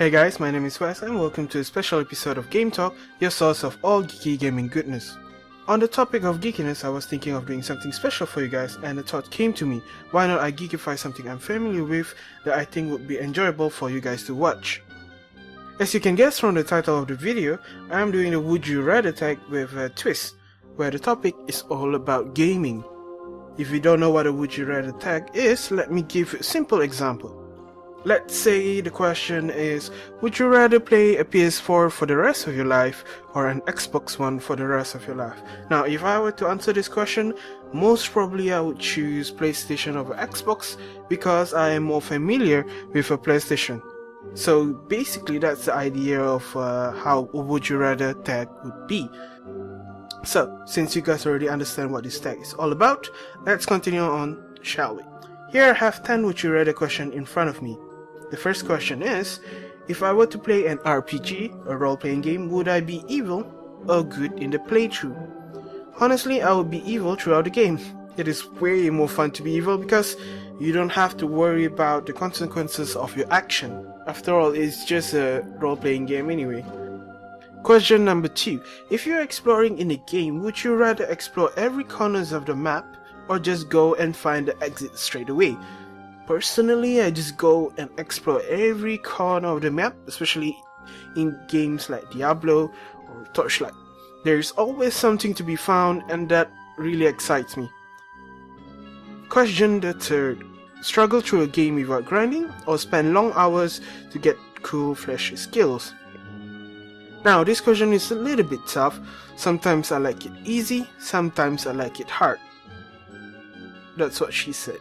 Hey guys, my name is Wes and welcome to a special episode of Game Talk, your source of all geeky gaming goodness. On the topic of geekiness, I was thinking of doing something special for you guys and the thought came to me, why not I geekify something I'm familiar with that I think would be enjoyable for you guys to watch. As you can guess from the title of the video, I am doing the Would You Rather tag with a twist, where the topic is all about gaming. If you don't know what a Would You Rather tag is, let me give you a simple example. Let's say the question is, would you rather play a PS4 for the rest of your life or an Xbox One for the rest of your life? Now, if I were to answer this question, most probably I would choose PlayStation over Xbox because I am more familiar with a PlayStation. So basically that's the idea of how a Would You Rather tag would be. So, since you guys already understand what this tag is all about, let's continue on, shall we? Here I have 10 Would You Rather questions in front of me. The first question is, if I were to play an RPG, a role-playing game, would I be evil or good in the playthrough? Honestly, I would be evil throughout the game. It is way more fun to be evil because you don't have to worry about the consequences of your action. After all, it's just a role-playing game anyway. Question number 2. If you're exploring in a game, would you rather explore every corners of the map or just go and find the exit straight away? Personally, I just go and explore every corner of the map, especially in games like Diablo or Torchlight. There's always something to be found and that really excites me. Question the 3rd. Struggle through a game without grinding or spend long hours to get cool flashy skills? Now this question is a little bit tough. Sometimes I like it easy, sometimes I like it hard. That's what she said.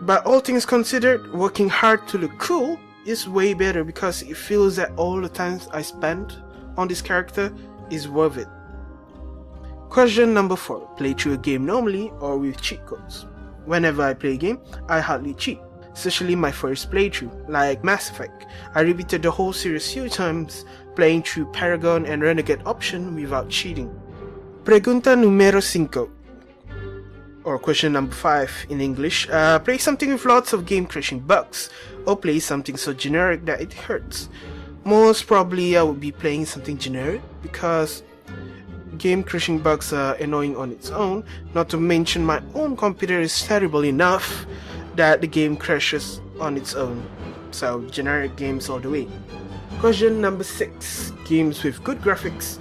But all things considered, working hard to look cool is way better because it feels that all the time I spent on this character is worth it. Question number 4. Play through a game normally or with cheat codes? Whenever I play a game, I hardly cheat, especially my first playthrough, like Mass Effect. I repeated the whole series few times, playing through Paragon and Renegade option without cheating. Pregunta número 5. Or question number 5 in English, play something with lots of game crashing bugs, or play something so generic that it hurts. Most probably I would be playing something generic because game crashing bugs are annoying on its own, not to mention my own computer is terrible enough that the game crashes on its own. So generic games all the way. Question number 6, games with good graphics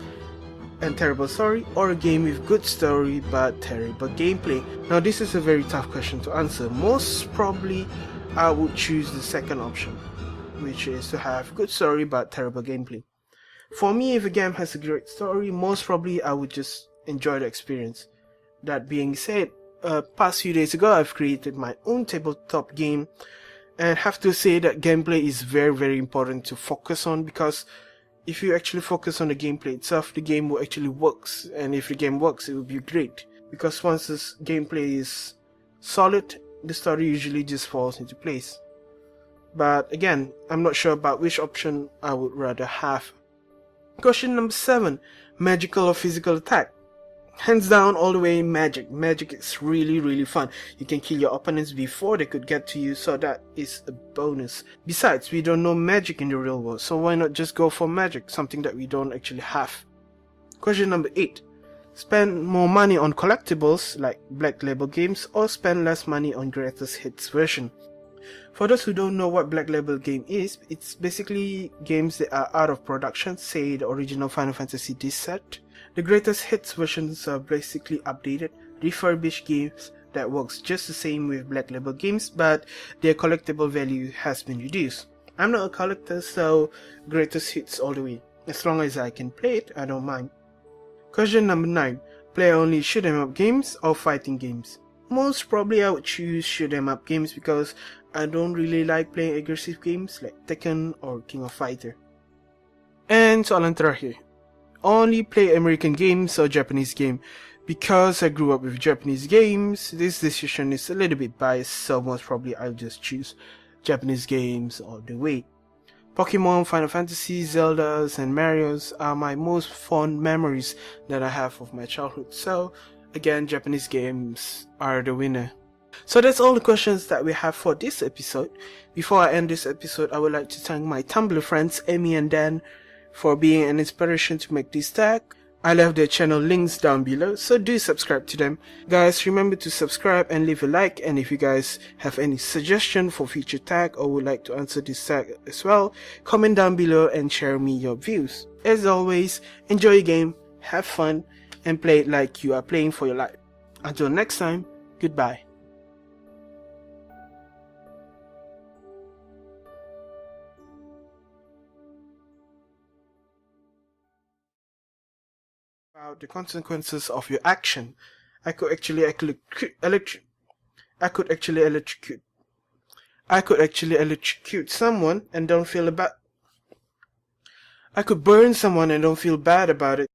and terrible story, or a game with good story but terrible gameplay? Now this is a very tough question to answer. Most probably I would choose the second option, which is to have good story but terrible gameplay. For me, if a game has a great story, most probably I would just enjoy the experience. That being said, past few days ago I've created my own tabletop game and have to say that gameplay is very important to focus on, because if you actually focus on the gameplay itself, the game will actually works, and if the game works, it will be great. Because once this gameplay is solid, the story usually just falls into place. But again, I'm not sure about which option I would rather have. Question number 7, magical or physical attack? Hands down, all the way magic. Magic is really fun. You can kill your opponents before they could get to you, so that is a bonus. Besides, we don't know magic in the real world, so why not just go for magic, something that we don't actually have. Question number 8. Spend more money on collectibles like Black Label games or spend less money on greatest hits version? For those who don't know what Black Label game is, it's basically games that are out of production, say the original Final Fantasy disc set. The greatest hits versions are basically updated, refurbished games that works just the same with Black Label games, but their collectible value has been reduced. I'm not a collector, so greatest hits all the way. As long as I can play it, I don't mind. Question number 9. Play only shoot 'em up games or fighting games? Most probably I would choose shoot 'em up games because I don't really like playing aggressive games like Tekken or King of Fighter. And soalan terakhir, only play American games or Japanese game? Because I grew up with Japanese games, this decision is a little bit biased, so most probably I'll just choose Japanese games all the way. Pokemon, Final Fantasy, Zeldas and Marios are my most fond memories that I have of my childhood, so again, Japanese games are the winner. So that's all the questions that we have for this episode. Before I end this episode, I would like to thank my Tumblr friends Amy and Dan for being an inspiration to make this tag. I left their channel links down below, so do subscribe to them. Guys, remember to subscribe and leave a like, and if you guys have any suggestion for future tag or would like to answer this tag as well, comment down below and share me your views. As always, enjoy your game, have fun, and play it like you are playing for your life. Until next time, goodbye. About the consequences of your action. I could actually electrocute someone and don't feel bad. I could burn someone and don't feel bad about it.